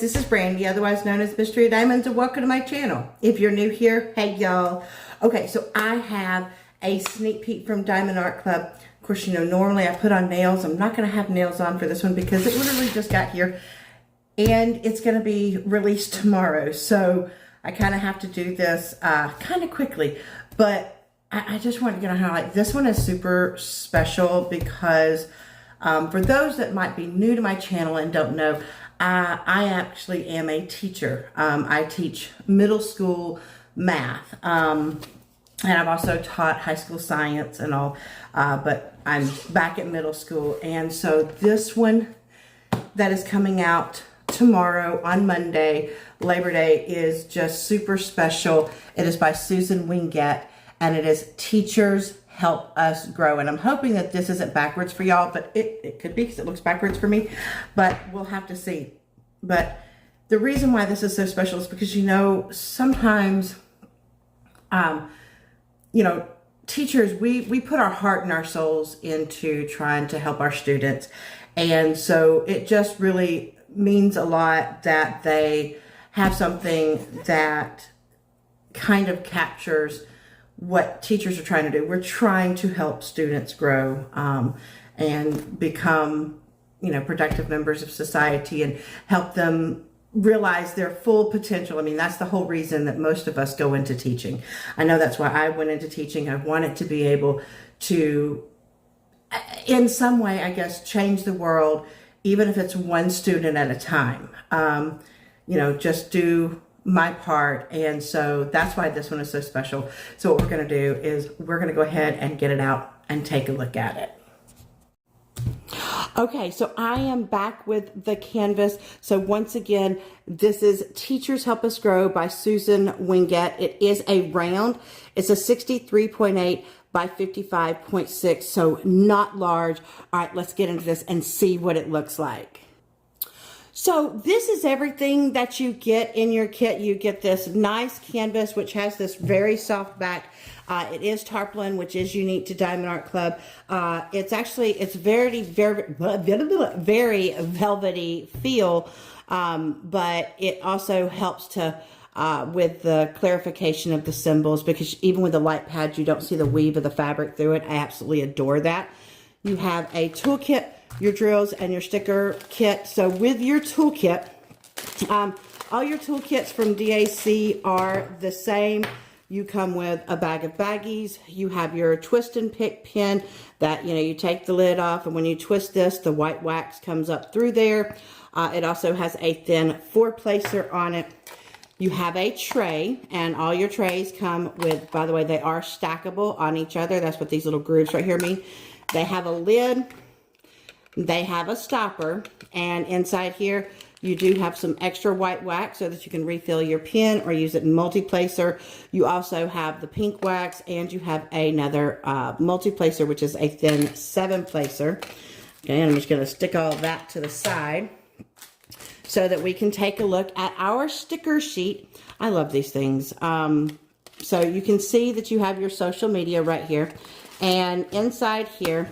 this is Brandy, otherwise known as Mystery of Diamonds, and welcome to my channel. If you're new here, hey y'all. Okay, so I have a sneak peek from Diamond Art Club. Of course, you know, normally I put on nails. I'm not going to have nails on for this one because it literally just got here and it's going to be released tomorrow. So I kind of have to do this kind of quickly, but I just wanted to highlight this one is super special because for those that might be new to my channel and don't know, I actually am a teacher. I teach middle school math, and I've also taught high school science and all, but I'm back at middle school. And so this one that is coming out tomorrow on Monday, Labor Day, is just super special. It is by Susan Wingate, and it is Teachers Help Us Grow. And I'm hoping that this isn't backwards for y'all, but it could be because it looks backwards for me, but we'll have to see. But the reason why this is so special is because, you know, sometimes, you know, teachers, we put our heart and our souls into trying to help our students. And so it just really means a lot that they have something that kind of captures what teachers are trying to do. We're trying to help students grow and become, you know, productive members of society and help them realize their full potential. I mean, that's the whole reason that most of us go into teaching. I know that's why I went into teaching. I wanted to be able to, in some way, I guess, change the world, even if it's one student at a time. You know, just do my part. And so that's why this one is so special. So what we're going to do is we're going to go ahead and get it out and take a look at it. Okay, so I am back with the canvas. So once again, this is Teachers Help Us Grow by Susan Wingate. It is a round. It's a 63.8 by 55.6, so not large. All right, let's get into this and see what it looks like. So this is everything that you get in your kit. You get this nice canvas, which has this very soft back. It is tarpaulin, which is unique to Diamond Art Club. It's very velvety feel, but it also helps to with the clarification of the symbols, because even with the light pad, you don't see the weave of the fabric through it. I absolutely adore that. You have a toolkit, your drills, and your sticker kit. So with your toolkit, all your toolkits from DAC are the same. You come with a bag of baggies. You have your twist and pick pin that, you know, you take the lid off, and when you twist this, the white wax comes up through there. It also has a thin four-placer on it. You have a tray, and all your trays come with, by the way, they are stackable on each other. That's what these little grooves right here mean. They have a lid. They have a stopper, and inside here you do have some extra white wax so that you can refill your pen or use it in multi-placer. You also have the pink wax, and you have another multi-placer, which is a thin 7-placer. Okay, and I'm just going to stick all that to the side so that we can take a look at our sticker sheet. I love these things. So you can see that you have your social media right here, and inside here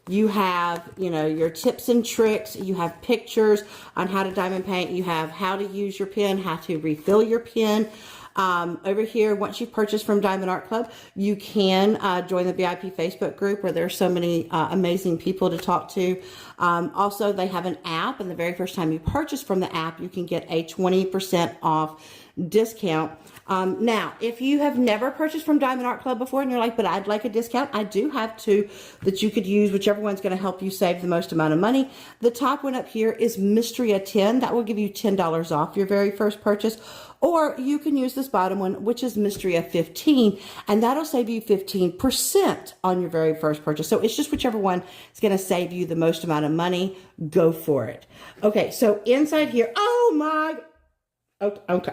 you have, you know, your tips and tricks. You have pictures on how to diamond paint. You have how to use your pen, how to refill your pen. Over here, once you purchase from Diamond Art Club, you can join the VIP Facebook group where there are so many amazing people to talk to. Also, they have an app, and the very first time you purchase from the app, you can get a 20% off discount. Now, if you have never purchased from Diamond Art Club before and you're like, but I'd like a discount, I do have two that you could use, whichever one's going to help you save the most amount of money. The top one up here is Mystery of 10. That will give you $10 off your very first purchase. Or you can use this bottom one, which is Mystery of 15, and that'll save you 15% on your very first purchase. So it's just whichever one is going to save you the most amount of money. Go for it. Okay, so inside here, oh my, okay,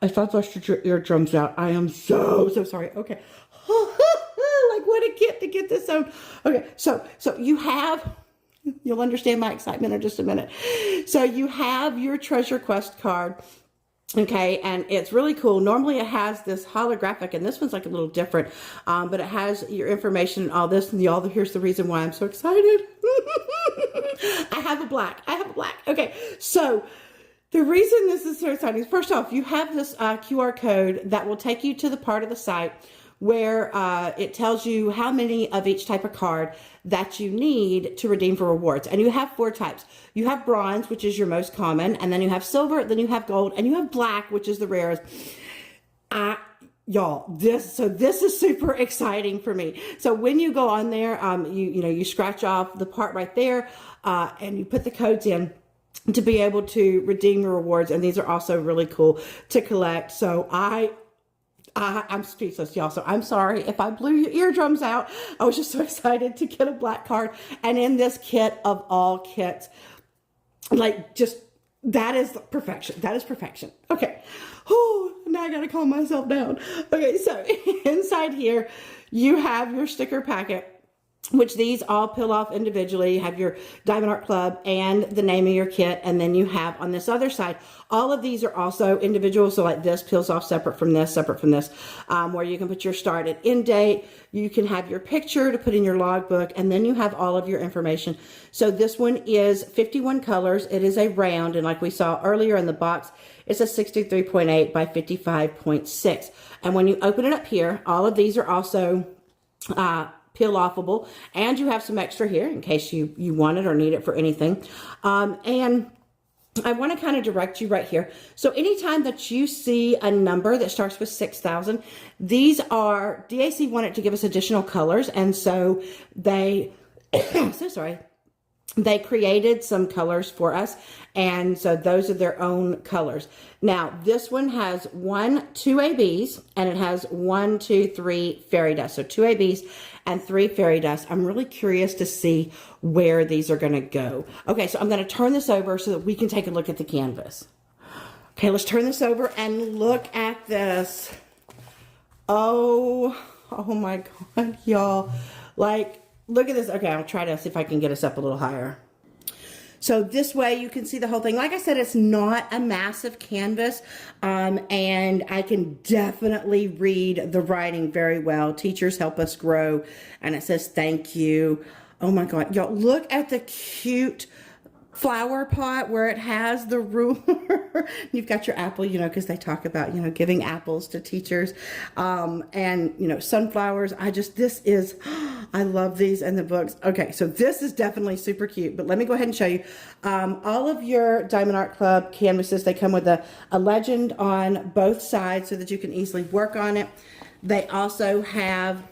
I thought I lost your eardrums out. I am so sorry. Okay. Like what a kit to get this on. Okay, so you have, you'll understand my excitement in just a minute. So you have your Treasure Quest card. Okay, and it's really cool. Normally it has this holographic, and this one's like a little different, but it has your information and all this, and y'all, here's the reason why I'm so excited. I have a black. Okay, so The reason this is so exciting is, first off, you have this QR code that will take you to the part of the site where it tells you how many of each type of card that you need to redeem for rewards. And you have 4 types. You have bronze, which is your most common, and then you have silver, then you have gold, and you have black, which is the rarest. Y'all, this is super exciting for me. So when you go on there, you scratch off the part right there, and you put the codes in to be able to redeem your rewards. And these are also really cool to collect. So I'm speechless, y'all. So I'm sorry if I blew your eardrums out. I was just so excited to get a black card. And in this kit of all kits, like, just, that is perfection. That is perfection. Okay. Oh, now I gotta calm myself down. Okay, so inside here, you have your sticker packet, which these all peel off individually. You have your Diamond Art Club and the name of your kit. And then you have on this other side, all of these are also individual. So like this peels off separate from this, where you can put your start and end date. You can have your picture to put in your logbook, and then you have all of your information. So this one is 51 colors. It is a round, and like we saw earlier in the box, it's a 63.8 by 55.6. And when you open it up here, all of these are also peel offable, and you have some extra here in case you want it or need it for anything. And I want to kind of direct you right here. So anytime that you see a number that starts with 6,000, these are, DAC wanted to give us additional colors, and so they, so sorry, they created some colors for us, and so those are their own colors. Now, this one has 2 ABs, and it has 3 fairy dust. So 2 ABs and 3 fairy dust. I'm really curious to see where these are going to go. Okay, so I'm going to turn this over so that we can take a look at the canvas. Okay, let's turn this over and look at this. Oh my God, y'all. Like, look at this. Okay, I'll try to see if I can get us up a little higher. So this way you can see the whole thing. Like I said, it's not a massive canvas, and I can definitely read the writing very well. Teachers help us grow, and it says thank you. Oh my God, y'all, look at the cute flower pot where it has the ruler. You've got your apple, because they talk about, giving apples to teachers, and, sunflowers. I love these in the books. Okay, so this is definitely super cute, but let me go ahead and show you. All of your Diamond Art Club canvases, they come with a legend on both sides so that you can easily work on it. They also have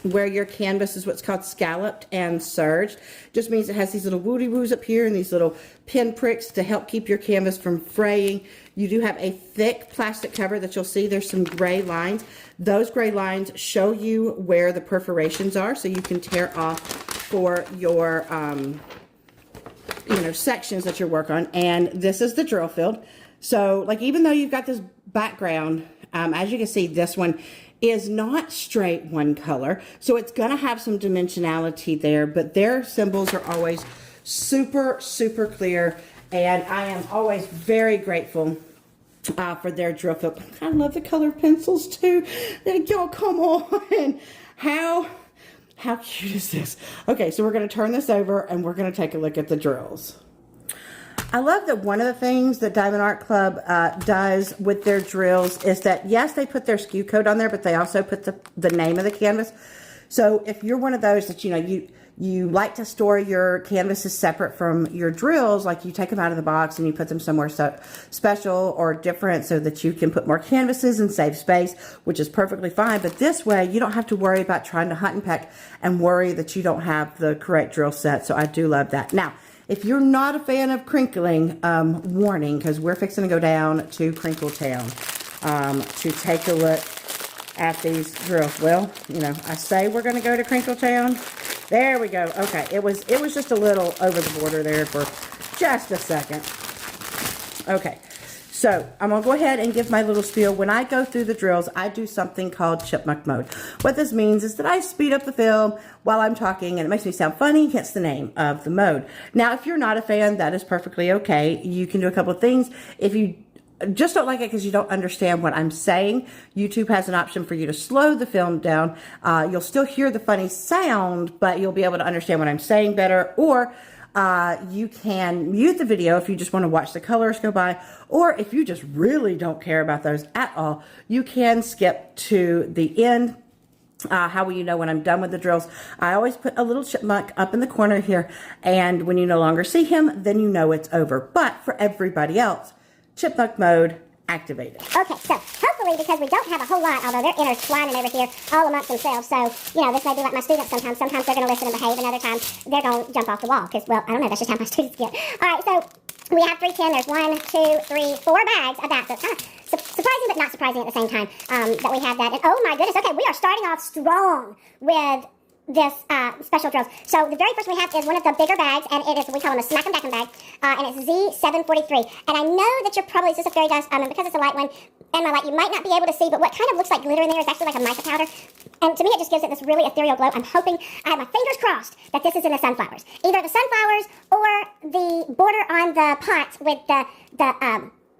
where your canvas is what's called scalloped and serged. Just means it has these little woody woos up here and these little pin pricks to help keep your canvas from fraying. You do have a thick plastic cover that you'll see there's some gray lines. Those gray lines show you where the perforations are, so you can tear off for your sections that you work on. And this is the drill field. So like, even though you've got this background, as you can see, this one is not straight one color, so it's going to have some dimensionality there, but their symbols are always super clear, and I am always very grateful for their drill field. I love the colored pencils too. Y'all, come on. How cute is this? Okay, so we're going to turn this over and we're going to take a look at the drills. I love that one of the things that Diamond Art Club does with their drills is that, yes, they put their SKU code on there, but they also put the name of the canvas. So if you're one of those that, you like to store your canvases separate from your drills, like you take them out of the box and you put them somewhere special or different so that you can put more canvases and save space, which is perfectly fine. But this way, you don't have to worry about trying to hunt and peck and worry that you don't have the correct drill set. So I do love that. Now, if you're not a fan of crinkling, warning, because we're fixing to go down to Crinkle Town to take a look at these drills. Well, I say we're going to go to Crinkle Town. There we go. Okay, it was just a little over the border there for just a second. Okay, so I'm going to go ahead and give my little spiel. When I go through the drills, I do something called chipmunk mode. What this means is that I speed up the film while I'm talking, and it makes me sound funny, hence the name of the mode. Now, if you're not a fan, that is perfectly okay. You can do a couple of things. If you just don't like it because you don't understand what I'm saying, YouTube has an option for you to slow the film down. You'll still hear the funny sound, but you'll be able to understand what I'm saying better. Or you can mute the video if you just want to watch the colors go by, or if you just really don't care about those at all, you can skip to the end. How will you know when I'm done with the drills? I always put a little chipmunk up in the corner here, and when you no longer see him, then you know it's over. But for everybody else, chipmunk mode activated. Okay, so hopefully, because we don't have a whole lot, although they're intertwining over here all amongst themselves, so, you know, this may be like my students sometimes. Sometimes they're going to listen and behave, and other times they're going to jump off the wall, because, well, I don't know, that's just how my students get. All right, so we have 310. There's 1, 2, 3, 4 bags of that, so it's kind of surprising but not surprising at the same time that we have that. And oh my goodness, okay, we are starting off strong with this special drills. So the very first we have is one of the bigger bags, and it is, we call them a smack 'em bag, and it's Z743. And I know that you're probably, this is a fairy dust, and because it's a light one, and my light, you might not be able to see, but what kind of looks like glitter in there is actually like a mica powder. And to me, it just gives it this really ethereal glow. I'm hoping, I have my fingers crossed, that this is in the sunflowers. Either the sunflowers or the border on the pot with the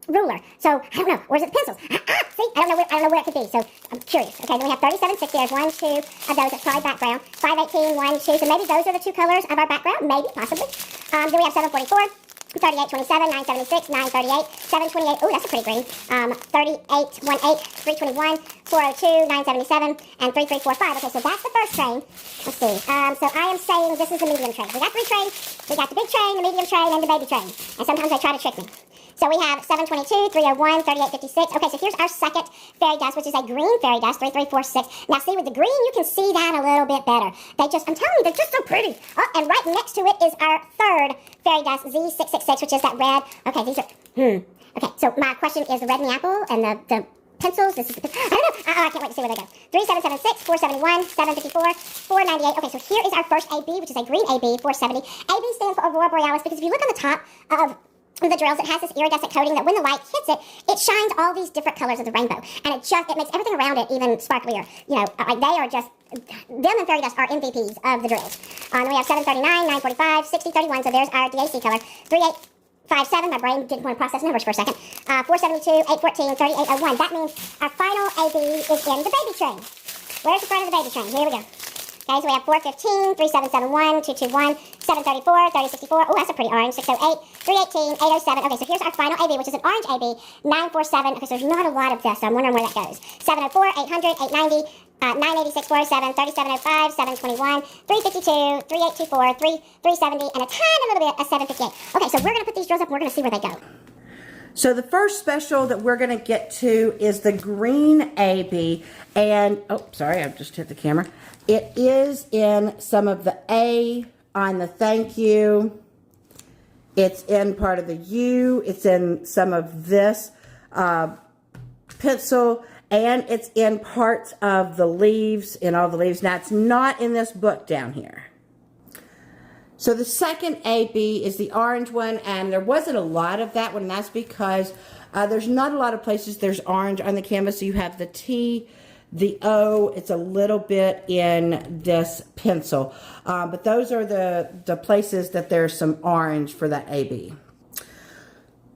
ruler. So I don't know. Where's the pencils? See, I don't know where it could be. So I'm curious. Okay, then we have 3760. There's 1, 2 of those. That's probably background. 518, 1, 2. So maybe those are the 2 colors of our background. Maybe, possibly. Then we have 744. 3827, 976, 938, 728. Oh, that's a pretty green. 3818, 321, 402, 977, and 3345. Okay, so that's the first train. Let's see. So I am saying this is the medium train. We got 3 trains. We got the big train, the medium train, and the baby train. And sometimes they try to trick me. So we have 722, 301, 3856. Okay, so here's our second fairy dust, which is a green fairy dust, 3346. Now see, with the green, you can see that a little bit better. I'm telling you, they're just so pretty. Oh, and right next to it is our third fairy dust, Z666, which is that red. Okay, these are, Okay, so my question is the red and the apple and the pencils. This is the, I don't know. I can't wait to see where they go. 3776, 471, 754, 498. Okay, so here is our first AB, which is a green AB, 470. AB stands for Aurora Borealis, because if you look on the top of the drills, it has this iridescent coating that when the light hits it, it shines all these different colors of the rainbow. And it makes everything around it even sparklier. You know, like they are just, them and fairy dust are MVPs of the drills. Then we have 739, 945, 6031. So there's our DAC color. 3857, my brain didn't want to process numbers for a second. 472, 814, 3801. That means our final AB is in the baby train. Where's the front of the baby train? Here we go. Okay, so we have 415, 3771, 221, 734, 3064. Oh, that's a pretty orange. 608, 318, 807. Okay, so here's our final AB, which is an orange AB, 947. Okay, so there's not a lot of this, so I'm wondering where that goes. 704, 800, 890, 986, 407, 3705, 721, 352, 3824, 370, and a tiny little bit of 758. Okay, so we're going to put these drills up and we're going to see where they go. So the first special that we're going to get to is the green AB, and, oh, sorry, I just hit the camera. It is in some of the A on the thank you. It's in part of the U. It's in some of this pencil, and it's in parts of the leaves, in all the leaves. Now, it's not in this book down here. So the second AB is the orange one, and there wasn't a lot of that one, and that's because there's not a lot of places there's orange on the canvas. So you have the T, the O, it's a little bit in this pencil. But those are the places that there's some orange for that AB.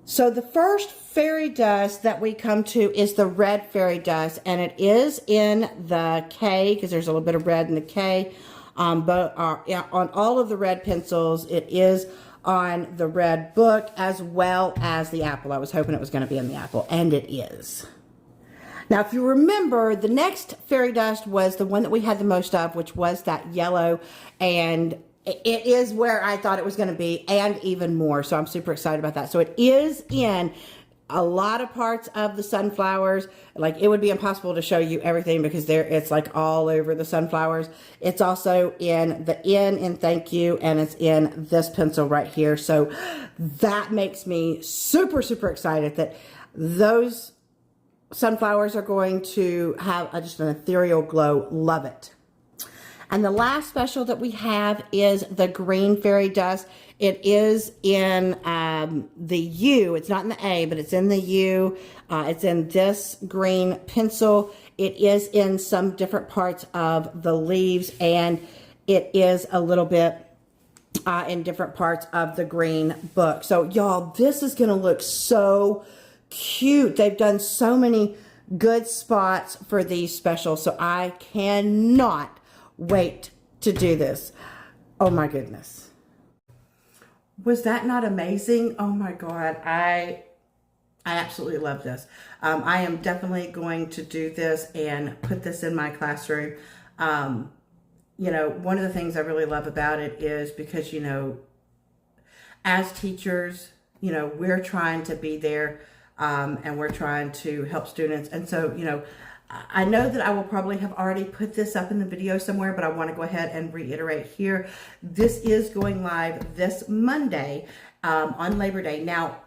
So the first fairy dust that we come to is the red fairy dust, and it is in the K, because there's a little bit of red in the K. But on all of the red pencils, it is on the red book as well as the apple. I was hoping it was going to be in the apple, and it is. Now, if you remember, the next fairy dust was the one that we had the most of, which was that yellow, and it is where I thought it was going to be, and even more. So I'm super excited about that. So it is in a lot of parts of the sunflowers. Like, it would be impossible to show you everything because it's like all over the sunflowers. It's also in the N in thank you, and it's in this pencil right here. So that makes me super, super excited that those sunflowers are going to have just an ethereal glow. Love it. And the last special that we have is the green fairy dust. It is in the U. It's not in the A, but it's in the U. It's in this green pencil. It is in some different parts of the leaves, and it is a little bit in different parts of the green book. So, y'all, this is going to look so cute. They've done so many good spots for these specials, so I cannot wait to do this. Oh my goodness. Was that not amazing? Oh my God, I absolutely love this. I am definitely going to do this and put this in my classroom. You know, one of the things I really love about it is because, you know, as teachers, you know, we're trying to be there and we're trying to help students. And so, you know, I know that I will probably have already put this up in the video somewhere, but I want to go ahead and reiterate here. This is going live this Monday on Labor Day. Now,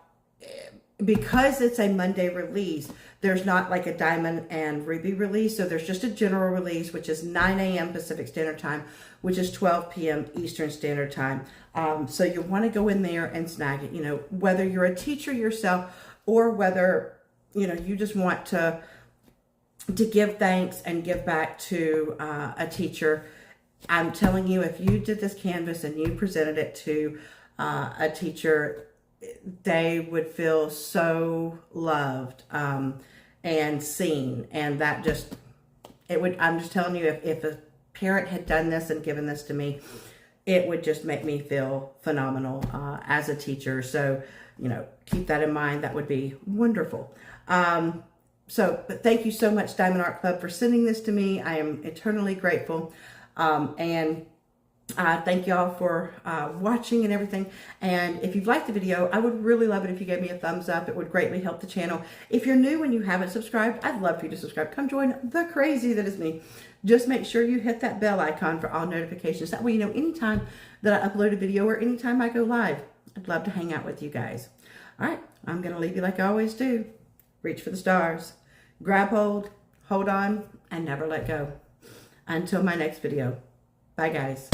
because it's a Monday release, there's not like a Diamond and Ruby release. So there's just a general release, which is 9 a.m. Pacific Standard Time, which is 12 p.m. Eastern Standard Time. So you want to go in there and snag it, you know, whether you're a teacher yourself or whether, you know, you just want to give thanks and give back to a teacher. I'm telling you, if you did this canvas and you presented it to a teacher, they would feel so loved and seen. And that just, it would, I'm just telling you, if a parent had done this and given this to me, it would just make me feel phenomenal as a teacher. So, you know, keep that in mind. That would be wonderful. But thank you so much, Diamond Art Club, for sending this to me. I am eternally grateful. And thank y'all for watching and everything. And if you've liked the video, I would really love it if you gave me a thumbs up. It would greatly help the channel. If you're new and you haven't subscribed, I'd love for you to subscribe. Come join the crazy that is me. Just make sure you hit that bell icon for all notifications. That way you know anytime that I upload a video or anytime I go live. I'd love to hang out with you guys. All right, I'm going to leave you like I always do. Reach for the stars. Grab hold, hold on, and never let go. Until my next video. Bye, guys.